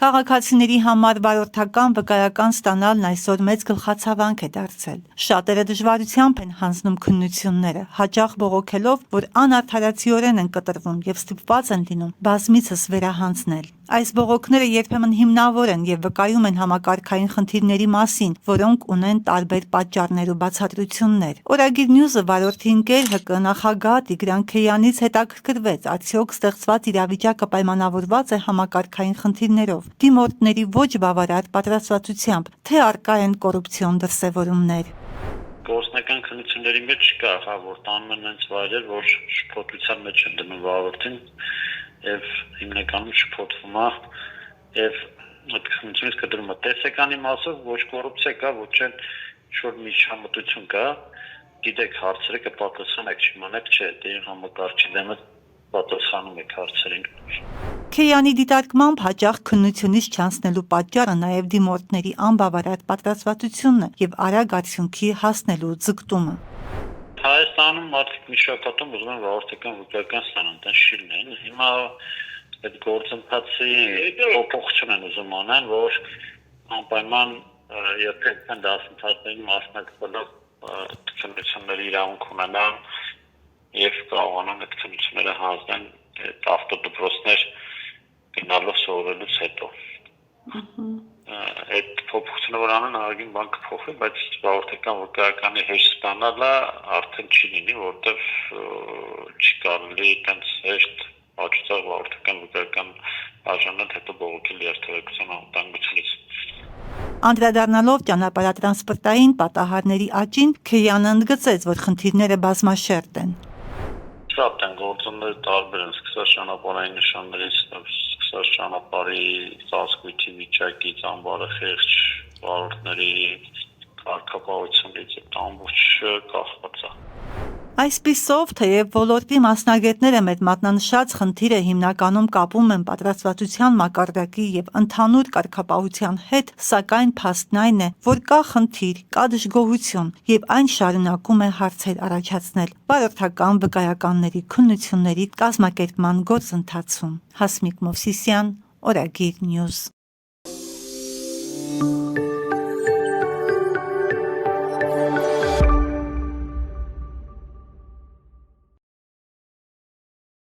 Քաղաքացիների համար վարորդական վկայական ստանալն այսօր մեծ գլխացավանք է դարձել։ Շատերը դժվարությամբ են հանձնում քննությունները, հաճախ բողոքելով, որ անարդարացիորեն են կտրվում և ստիպված են լինում բազմիցս վերահանձնել։ Այս բողոքները երբեմն հիմնավոր են և վկայում են համակարգային խնդիրների մասին, որոնք ունեն տարբեր պատճառներ ու բացատրություններ։ Օրագիր Նյուզը վարորդի ընկեր ՀԿ նախագահ Տիգրան Քեյանից հետաքրքրվեց, արդյոք ստեղծված իրավիճակը պայմանավորված է համակարգային խնդիրներով, դիմորդների ոչ բավարար պատրաստվածությամբ, թե առկա են կոռուպցիոն դրսևորումներ։ Գործնական քննությունների մեջ կա, որ տանում են հենց վայրեր, որ շփոթության մեջ են դնում վարորդին եւ հիմնականում շփոթվում է եւ այդ քննությունից կտրում է տեսականի մասով ոչ կոռուպցիա կա, ոչ էլ ինչ-որ միջամտություն կա, գիտեք հարցերը կպատասխանեք, չիմանեք չէ, դե համակարգչի դեմը պատասխանում եք հարցերին։ Քեյանի դիտարկմամբ հաճախ քննությունից չանցնելու պատճառը նաև դիմորդների անբավարար պատրաստվածությունն է եւ արագ արդյունքի հասնելու ձգտումը։ Հայաստանում մարդիկ մի շաբաթում ուզում են վարորդական վկայական ստանան, դա շիրն է։ Հիմա այդ գործընթացի փոփոխություն են ուզում անեն, որ անպայման երբեք դասընթացների մասնակցելով քննությունների իրավունք ունենան եւ կարողանան այդ քննությունները հանձնել ավտոդպրոցներ գնալով սովորելուց հետո։ Այդ փոփոխությունը որ անեն ահագին բան կփոխվի, բայց վարորդական վկայականի հեշտ ստանալը արդեն չի լինի, որտեվ չի կարելի այդպես հեշտ աճեցող վարորդական վկայական արժանանալ հետո բողոքել երթևեկության անվտանգությունից։ Անդրադառնալով ճանապարհատրանսպորտային պատահարների աճին, Քեյանը ընդգծեց, որ խնդիրները բազմաշերտ են։ Շատ են գործոնները տարբեր են, սկսած ճանապարհային նշաններից, սկսած ճանապարհի ծածկույթի վիճակից, անբարը խեղճ վարորդների կարգապահությունից, այդ ամբողջը կախված է։ Այսպիսով, թեև ոլորտի մասնագետները մեծ մատնանշած խնդիրը հիմնականում կապում են պատրաստվածության մակարդակի եւ ընդհանուր կարգապահության հետ, սակայն փաստն այն է, որ կա խնդիր, կա դժգոհություն եւ այն շարունակում է հարցեր առաջացնել վարորդական վկայականների քննությունների կազմակերպման գործընթացում։ Հասմիկ Մովսիսյան, Օրագիր Նյուզ։